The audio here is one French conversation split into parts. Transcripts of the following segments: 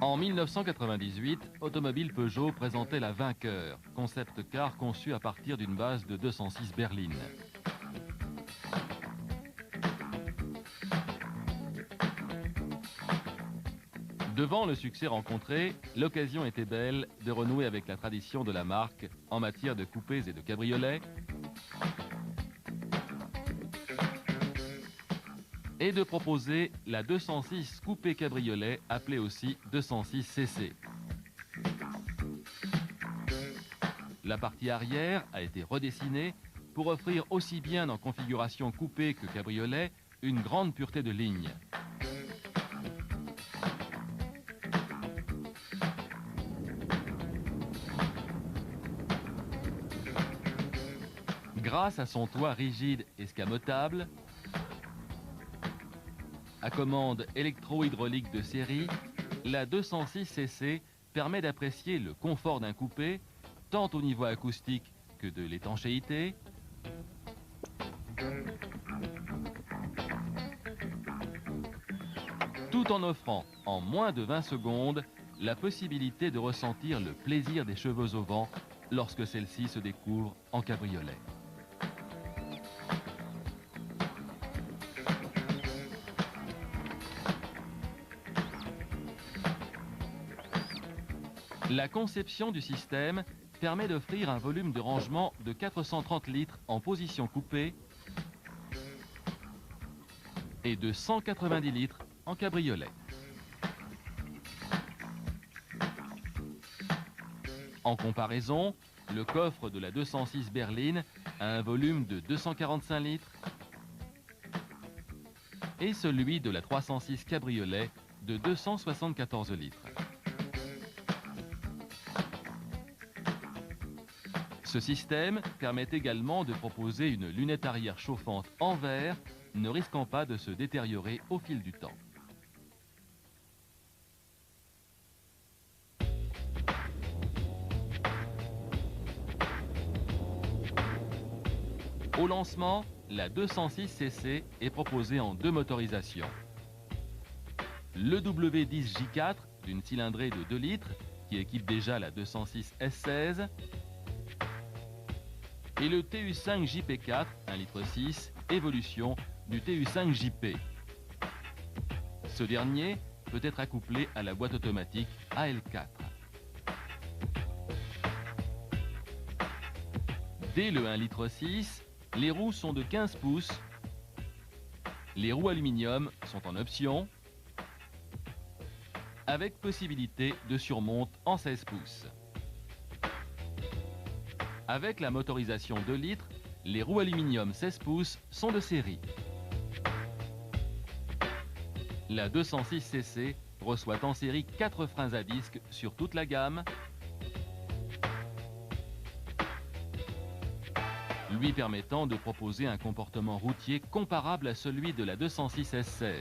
En 1998, Automobile Peugeot présentait la Vainqueur, concept car conçu à partir d'une base de 206 berlines. Devant le succès rencontré, l'occasion était belle de renouer avec la tradition de la marque en matière de coupés et de cabriolets et de proposer la 206 coupé cabriolet, appelée aussi 206 CC. La partie arrière a été redessinée pour offrir aussi bien en configuration coupé que cabriolet une grande pureté de ligne. Grâce à son toit rigide escamotable, à commande électro-hydraulique de série, la 206 CC permet d'apprécier le confort d'un coupé, tant au niveau acoustique que de l'étanchéité, tout en offrant, en moins de 20 secondes, la possibilité de ressentir le plaisir des cheveux au vent lorsque celle-ci se découvre en cabriolet. La conception du système permet d'offrir un volume de rangement de 430 litres en position coupée et de 190 litres en cabriolet. En comparaison, le coffre de la 206 berline a un volume de 245 litres et celui de la 306 cabriolet de 274 litres. Ce système permet également de proposer une lunette arrière chauffante en verre, ne risquant pas de se détériorer au fil du temps. Au lancement, la 206 CC est proposée en deux motorisations. Le W10J4 d'une cylindrée de 2 litres qui équipe déjà la 206 S16 et le TU5 JP4 1,6 litre évolution du TU5 JP. Ce dernier peut être accouplé à la boîte automatique AL4. Dès le 1,6 litre, les roues sont de 15 pouces. Les roues aluminium sont en option, avec possibilité de surmonte en 16 pouces. Avec la motorisation 2 litres, les roues aluminium 16 pouces sont de série. La 206 CC reçoit en série 4 freins à disque sur toute la gamme, lui permettant de proposer un comportement routier comparable à celui de la 206 S16.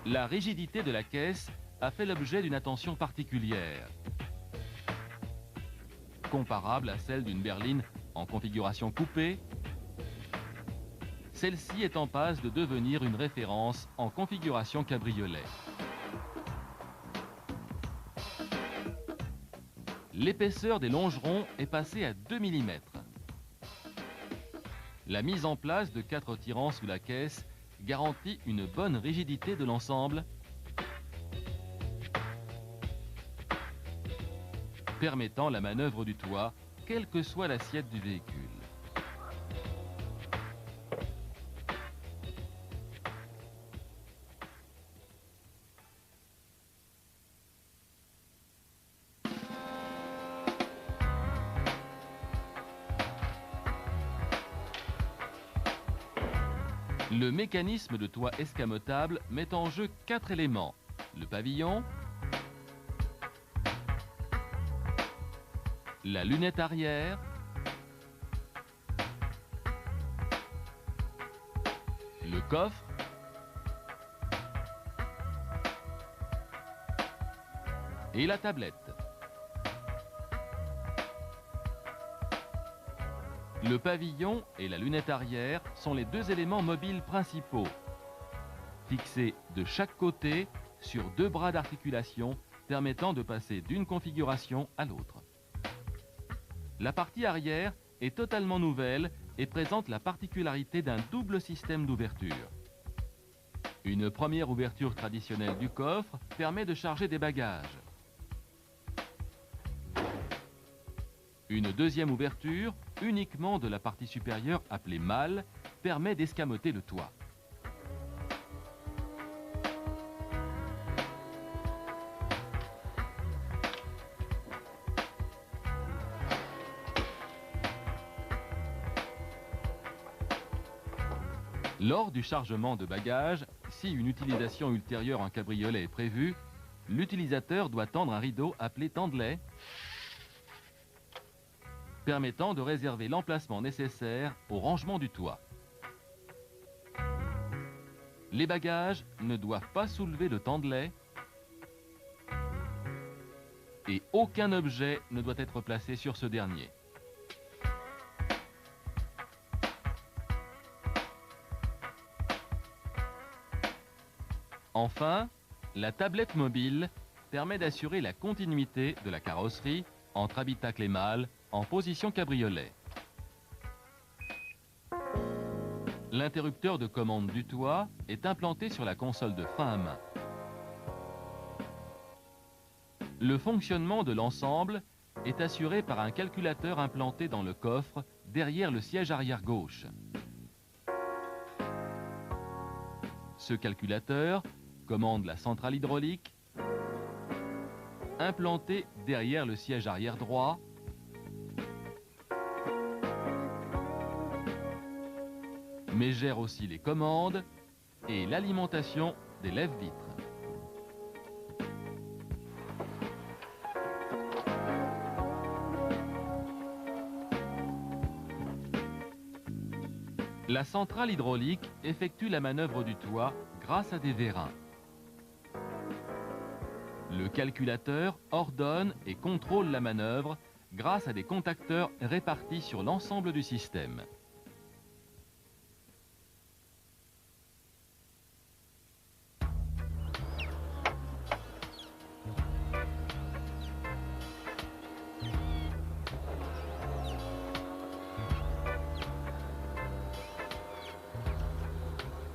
La rigidité de la caisse a fait l'objet d'une attention particulière, comparable à celle d'une berline en configuration coupée. Celle-ci est en passe de devenir une référence en configuration cabriolet. L'épaisseur des longerons est passée à 2 mm. La mise en place de 4 tirants sous la caisse garantit une bonne rigidité de l'ensemble, permettant la manœuvre du toit, quelle que soit l'assiette du véhicule. Le mécanisme de toit escamotable met en jeu 4 éléments: le pavillon, la lunette arrière, le coffre et la tablette. Le pavillon et la lunette arrière sont les deux éléments mobiles principaux. fixé de chaque côté sur 2 bras d'articulation permettant de passer d'une configuration à l'autre. La partie arrière est totalement nouvelle et présente la particularité d'un double système d'ouverture. Une première ouverture traditionnelle du coffre permet de charger des bagages. Une deuxième ouverture, uniquement de la partie supérieure appelée malle, permet d'escamoter le toit. Lors du chargement de bagages, si une utilisation ultérieure en cabriolet est prévue, l'utilisateur doit tendre un rideau appelé tendelet, permettant de réserver l'emplacement nécessaire au rangement du toit. Les bagages ne doivent pas soulever le tendelet et aucun objet ne doit être placé sur ce dernier. Enfin, la tablette mobile permet d'assurer la continuité de la carrosserie entre habitacle et malle en position cabriolet. L'interrupteur de commande du toit est implanté sur la console de frein à main. Le fonctionnement de l'ensemble est assuré par un calculateur implanté dans le coffre derrière le siège arrière gauche. Ce calculateur commande la centrale hydraulique, implantée derrière le siège arrière droit, mais gère aussi les commandes et l'alimentation des lève-vitres. La centrale hydraulique effectue la manœuvre du toit grâce à des vérins. Le calculateur ordonne et contrôle la manœuvre grâce à des contacteurs répartis sur l'ensemble du système.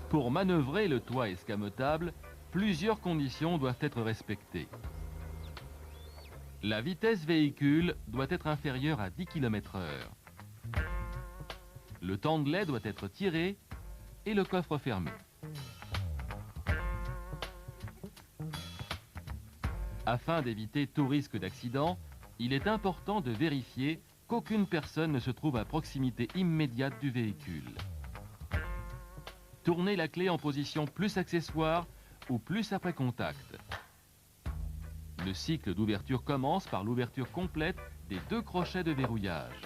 Pour manœuvrer le toit escamotable, plusieurs conditions doivent être respectées. La vitesse véhicule doit être inférieure à 10 km/h. Le tendelet doit être tiré et le coffre fermé. Afin d'éviter tout risque d'accident, il est important de vérifier qu'aucune personne ne se trouve à proximité immédiate du véhicule. Tournez la clé en position plus accessoire ou plus après contact. Le cycle d'ouverture commence par l'ouverture complète des 2 crochets de verrouillage.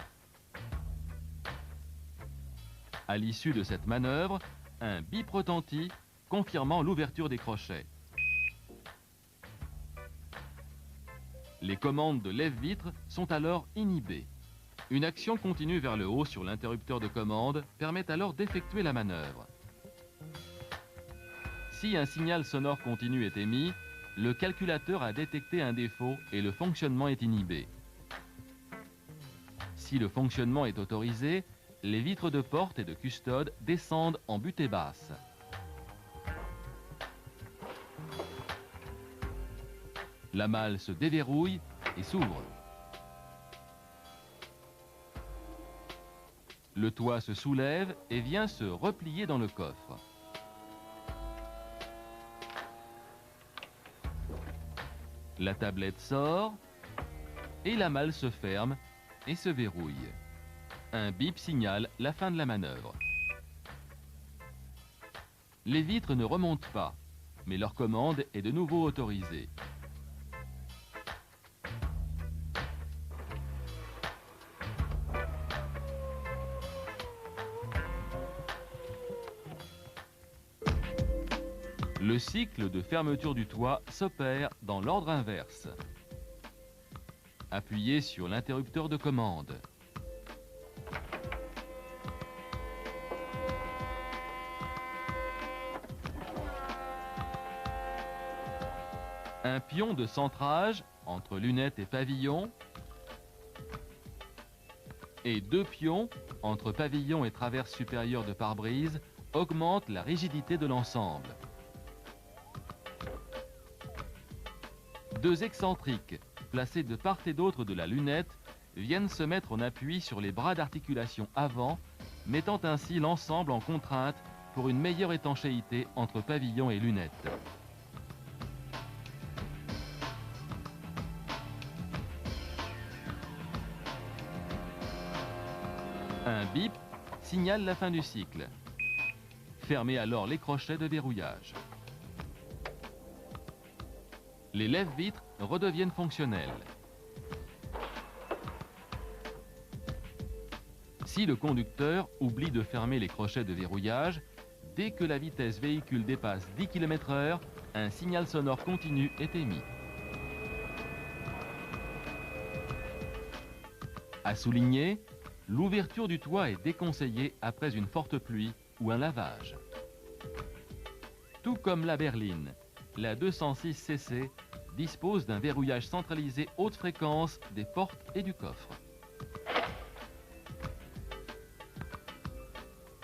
À l'issue de cette manœuvre, un bip retentit, confirmant l'ouverture des crochets. Les commandes de lève-vitre sont alors inhibées. Une action continue vers le haut sur l'interrupteur de commande permet alors d'effectuer la manœuvre. Si un signal sonore continu est émis, le calculateur a détecté un défaut et le fonctionnement est inhibé. Si le fonctionnement est autorisé, les vitres de porte et de custode descendent en butée basse. La malle se déverrouille et s'ouvre. Le toit se soulève et vient se replier dans le coffre. La tablette sort et la malle se ferme et se verrouille. Un bip signale la fin de la manœuvre. Les vitres ne remontent pas, mais leur commande est de nouveau autorisée. Le cycle de fermeture du toit s'opère dans l'ordre inverse. Appuyez sur l'interrupteur de commande. Un pion de centrage entre lunette et pavillon et 2 pions entre pavillon et traverse supérieure de pare-brise augmentent la rigidité de l'ensemble. 2 excentriques placés de part et d'autre de la lunette viennent se mettre en appui sur les bras d'articulation avant, mettant ainsi l'ensemble en contrainte pour une meilleure étanchéité entre pavillon et lunette. Un bip signale la fin du cycle. Fermez alors les crochets de verrouillage. Les lève-vitres redeviennent fonctionnelles. Si le conducteur oublie de fermer les crochets de verrouillage, dès que la vitesse véhicule dépasse 10 km/h, un signal sonore continu est émis. À souligner, l'ouverture du toit est déconseillée après une forte pluie ou un lavage. Tout comme la berline, la 206 cc dispose d'un verrouillage centralisé haute fréquence des portes et du coffre.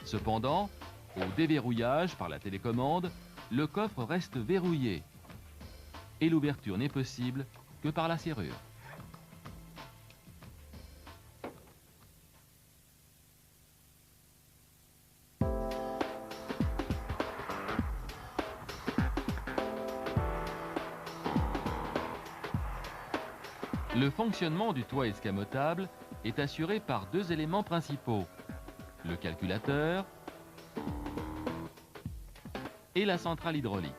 Cependant, au déverrouillage par la télécommande, le coffre reste verrouillé et l'ouverture n'est possible que par la serrure. Le fonctionnement du toit escamotable est assuré par 2 éléments principaux, le calculateur et la centrale hydraulique.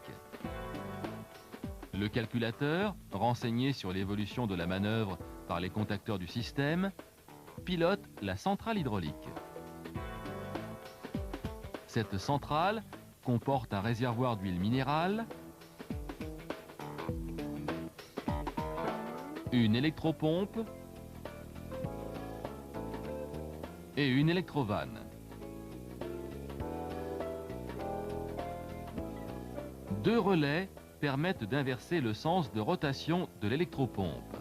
Le calculateur, renseigné sur l'évolution de la manœuvre par les contacteurs du système, pilote la centrale hydraulique. Cette centrale comporte un réservoir d'huile minérale, une électropompe et une électrovanne. 2 relais permettent d'inverser le sens de rotation de l'électropompe.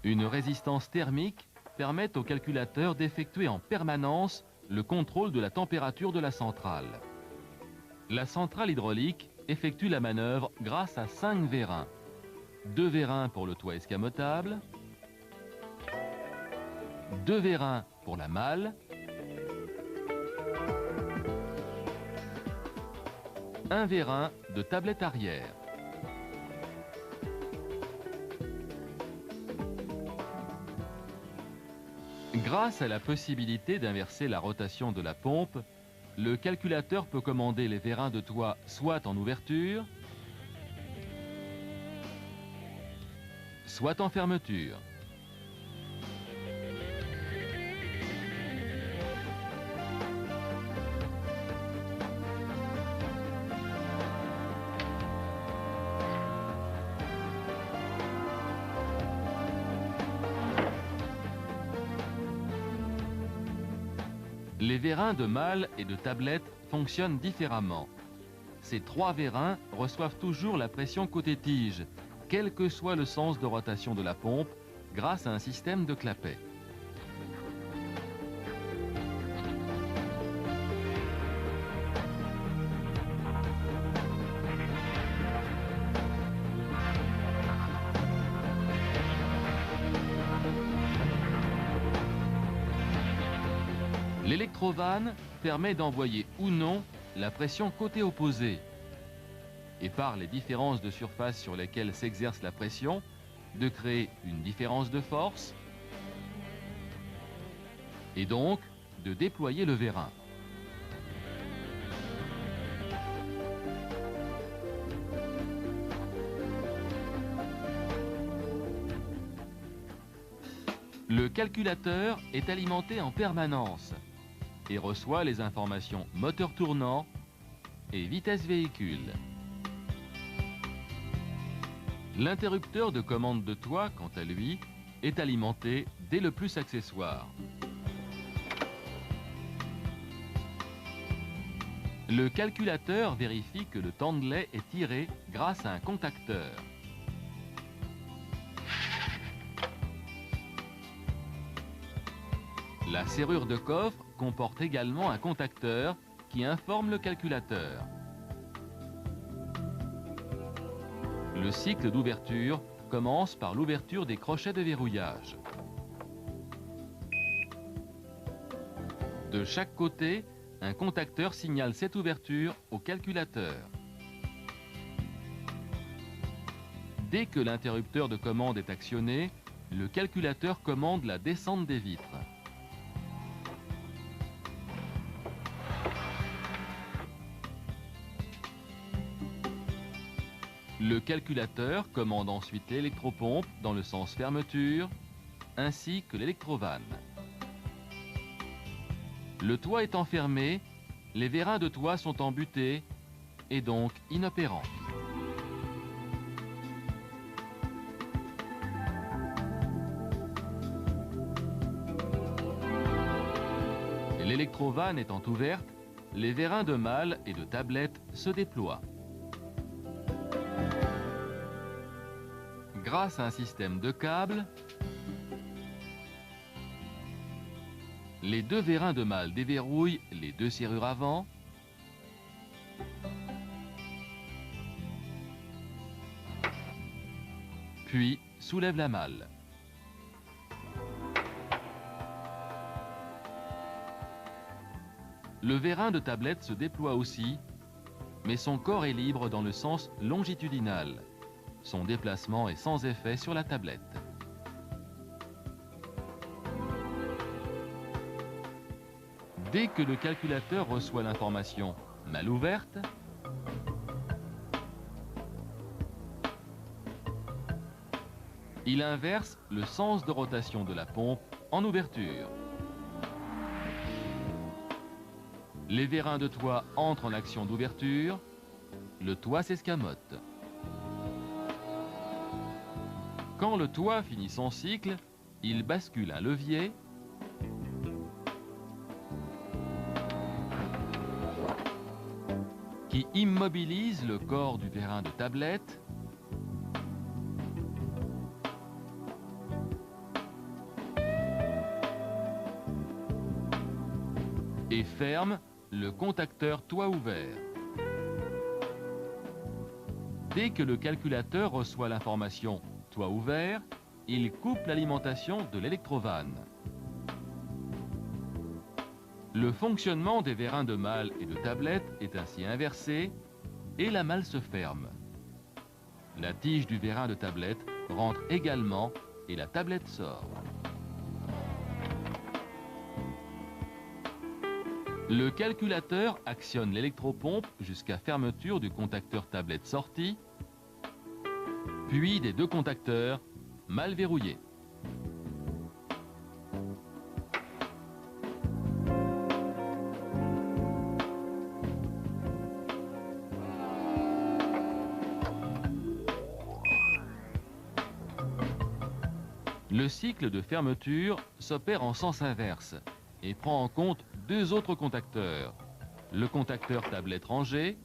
Une résistance thermique permet au calculateur d'effectuer en permanence le contrôle de la température de la centrale. La centrale hydraulique effectue la manœuvre grâce à 5 vérins. 2 vérins pour le toit escamotable, 2 vérins pour la malle, 1 vérin de tablette arrière. Grâce à la possibilité d'inverser la rotation de la pompe, le calculateur peut commander les vérins de toit soit en ouverture, soit en fermeture. Les vérins de malle et de tablette fonctionnent différemment. Ces 3 vérins reçoivent toujours la pression côté tige, quel que soit le sens de rotation de la pompe, grâce à un système de clapet. L'électrovanne permet d'envoyer ou non la pression côté opposé et par les différences de surface sur lesquelles s'exerce la pression, de créer une différence de force et donc de déployer le vérin. Le calculateur est alimenté en permanence et reçoit les informations moteur tournant et vitesse véhicule. L'interrupteur de commande de toit, quant à lui, est alimenté dès le plus accessoire. Le calculateur vérifie que le temps de lait est tiré grâce à un contacteur. La serrure de coffre comporte également un contacteur qui informe le calculateur. Le cycle d'ouverture commence par l'ouverture des crochets de verrouillage. De chaque côté, un contacteur signale cette ouverture au calculateur. Dès que l'interrupteur de commande est actionné, le calculateur commande la descente des vitres. Le calculateur commande ensuite l'électropompe dans le sens fermeture, ainsi que l'électrovanne. Le toit étant fermé, les vérins de toit sont embutés et donc inopérants. L'électrovanne étant ouverte, les vérins de malle et de tablette se déploient. Grâce à un système de câbles, les deux vérins de malle déverrouillent les deux serrures avant, puis soulèvent la malle. Le vérin de tablette se déploie aussi, mais son corps est libre dans le sens longitudinal. Son déplacement est sans effet sur la tablette. Dès que le calculateur reçoit l'information malle ouverte, il inverse le sens de rotation de la pompe en ouverture. Les vérins de toit entrent en action d'ouverture, le toit s'escamote. Quand le toit finit son cycle, il bascule un levier qui immobilise le corps du vérin de tablette et ferme le contacteur toit ouvert. Dès que le calculateur reçoit l'information toit ouvert, il coupe l'alimentation de l'électrovanne. Le fonctionnement des vérins de malle et de tablette est ainsi inversé et la malle se ferme. La tige du vérin de tablette rentre également et la tablette sort. Le calculateur actionne l'électropompe jusqu'à fermeture du contacteur tablette sortie, puis des deux contacteurs mal verrouillés. Le cycle de fermeture s'opère en sens inverse et prend en compte deux autres contacteurs, le contacteur tablette rangé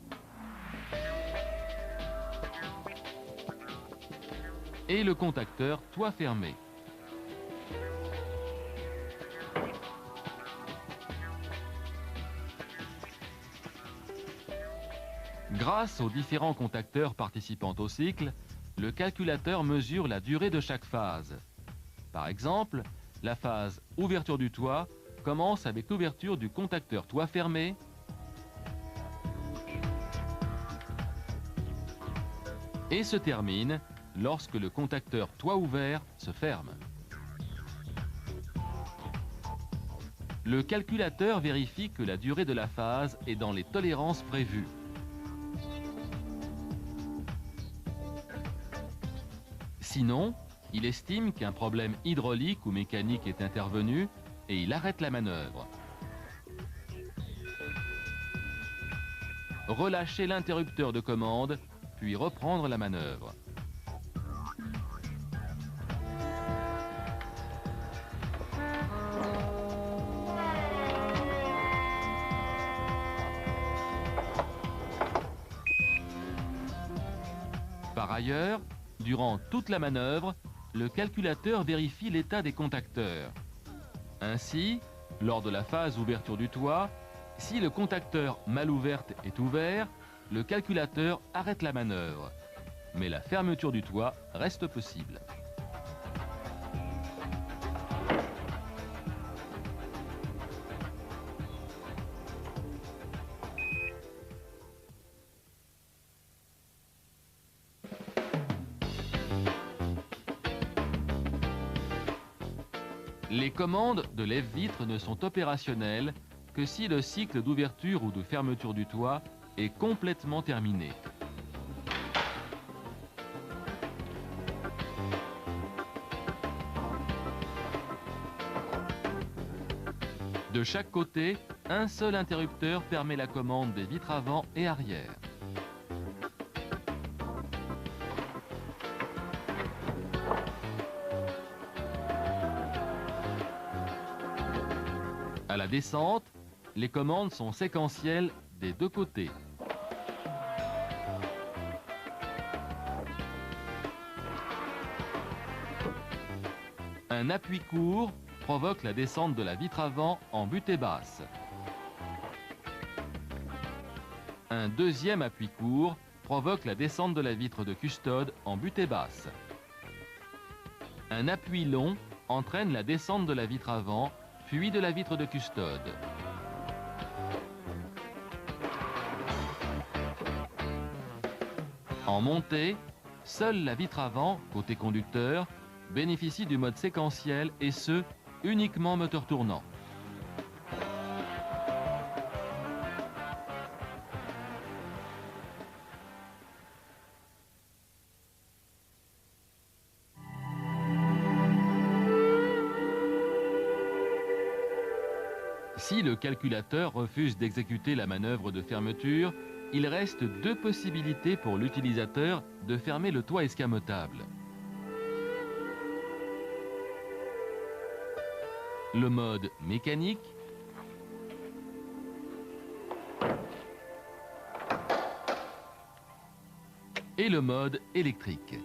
et le contacteur toit fermé. Grâce aux différents contacteurs participant au cycle, le calculateur mesure la durée de chaque phase. Par exemple, la phase ouverture du toit commence avec l'ouverture du contacteur toit fermé et se termine lorsque le contacteur toit ouvert se ferme. Le calculateur vérifie que la durée de la phase est dans les tolérances prévues. Sinon, il estime qu'un problème hydraulique ou mécanique est intervenu et il arrête la manœuvre. Relâcher l'interrupteur de commande, puis reprendre la manœuvre. ailleurs, durant toute la manœuvre, le calculateur vérifie l'état des contacteurs. Ainsi, lors de la phase ouverture du toit, si le contacteur mal ouverte est ouvert, le calculateur arrête la manœuvre. Mais la fermeture du toit reste possible. Les commandes de lève-vitre ne sont opérationnelles que si le cycle d'ouverture ou de fermeture du toit est complètement terminé. De chaque côté, un seul interrupteur permet la commande des vitres avant et arrière. À la descente, les commandes sont séquentielles des deux côtés. Un appui court provoque la descente de la vitre avant en butée basse. Un deuxième appui court provoque la descente de la vitre de custode en butée basse. Un appui long entraîne la descente de la vitre avant, puis de la vitre de custode. En montée, seule la vitre avant, côté conducteur, bénéficie du mode séquentiel et ce, uniquement moteur tournant. Si le calculateur refuse d'exécuter la manœuvre de fermeture, il reste deux possibilités pour l'utilisateur de fermer le toit escamotable. Le mode mécanique et le mode électrique.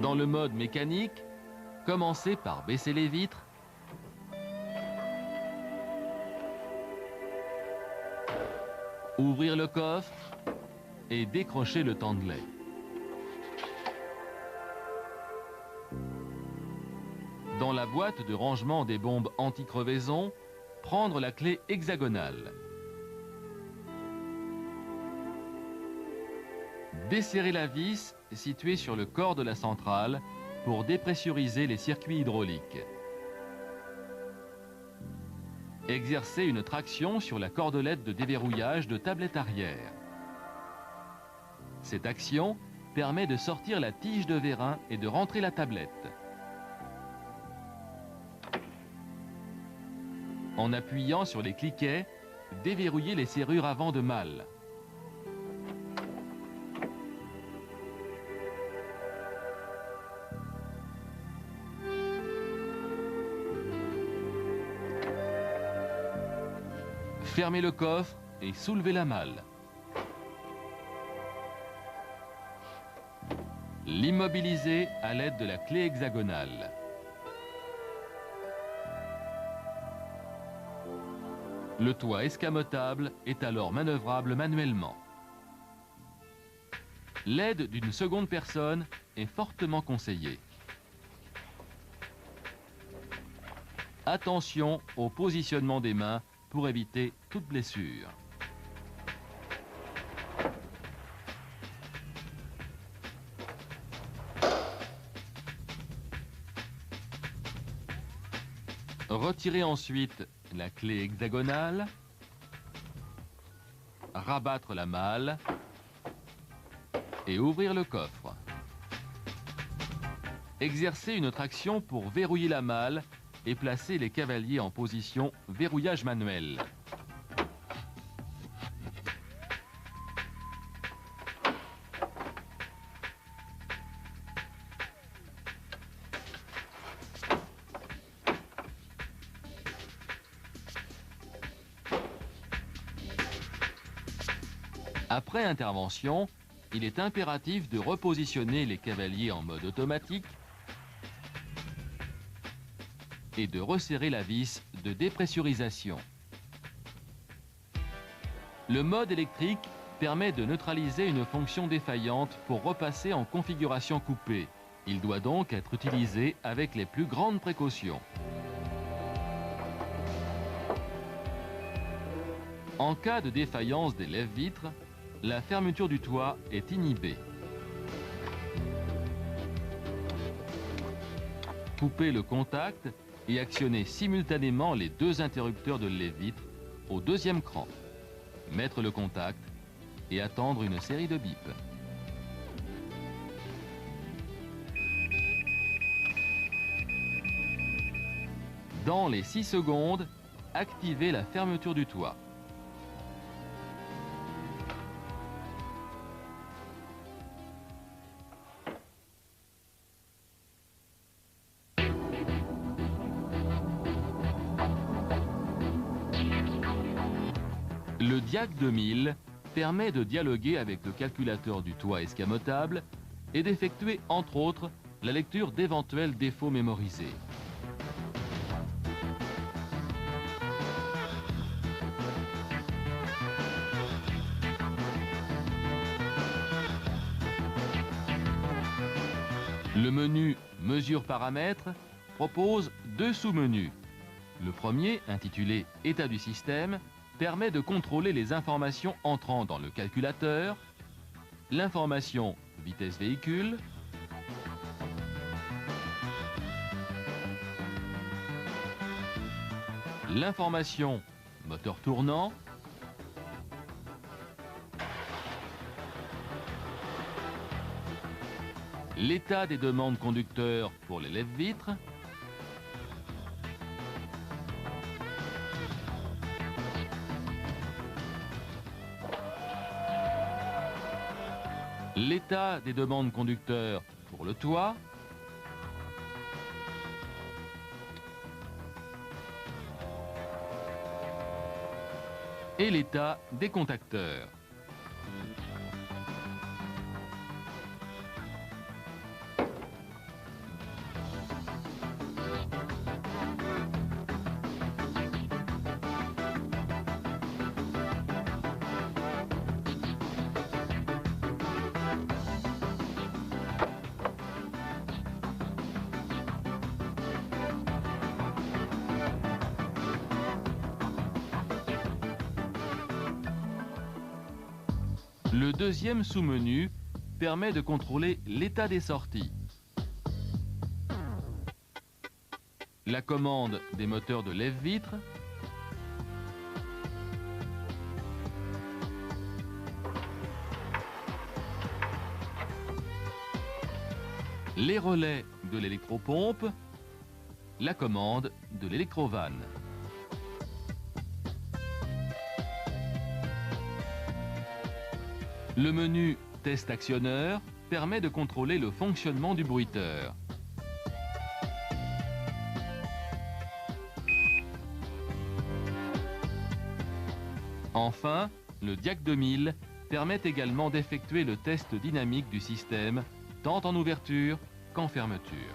Dans le mode mécanique, commencez par baisser les vitres, ouvrir le coffre et décrocher le tandelet. Dans la boîte de rangement des bombes anti-crevaison, prendre la clé hexagonale. Desserrer la vis située sur le corps de la centrale pour dépressuriser les circuits hydrauliques. Exercer une traction sur la cordelette de déverrouillage de tablette arrière. Cette action permet de sortir la tige de vérin et de rentrer la tablette. En appuyant sur les cliquets, déverrouillez les serrures avant de malle. Fermez le coffre et soulevez la malle. L'immobilisez à l'aide de la clé hexagonale. Le toit escamotable est alors manœuvrable manuellement. L'aide d'une seconde personne est fortement conseillée. Attention au positionnement des mains pour éviter toute blessure. Retirez ensuite la clé hexagonale, rabattre la malle et ouvrir le coffre. Exercez une traction pour verrouiller la malle et placer les cavaliers en position verrouillage manuel. Après intervention, il est impératif de repositionner les cavaliers en mode automatique et de resserrer la vis de dépressurisation. Le mode électrique permet de neutraliser une fonction défaillante pour repasser en configuration coupée. Il doit donc être utilisé avec les plus grandes précautions. En cas de défaillance des lève-vitres, la fermeture du toit est inhibée. Coupez le contact et actionnez simultanément les deux interrupteurs de lève-vitre au deuxième cran. Mettre le contact et attendre une série de bips. Dans les 6 secondes, activez la fermeture du toit. Le Diac 2000 permet de dialoguer avec le calculateur du toit escamotable et d'effectuer, entre autres, la lecture d'éventuels défauts mémorisés. Le menu Mesure paramètres propose 2 sous-menus. Le premier, intitulé État du système, permet de contrôler les informations entrant dans le calculateur, l'information vitesse véhicule, l'information moteur tournant, l'état des demandes conducteurs pour les lève-vitres, l'état des demandes conducteurs pour le toit, et l'état des contacteurs. Le deuxième sous-menu permet de contrôler l'état des sorties, la commande des moteurs de lève-vitres, les relais de l'électropompe, la commande de l'électrovanne. Le menu Test actionneur permet de contrôler le fonctionnement du bruiteur. Enfin, le Diac 2000 permet également d'effectuer le test dynamique du système, tant en ouverture qu'en fermeture.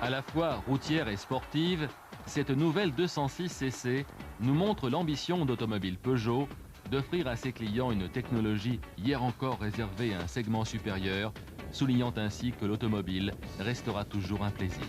À la fois routière et sportive, cette nouvelle 206cc nous montre l'ambition d'Automobile Peugeot d'offrir à ses clients une technologie hier encore réservée à un segment supérieur, soulignant ainsi que l'automobile restera toujours un plaisir.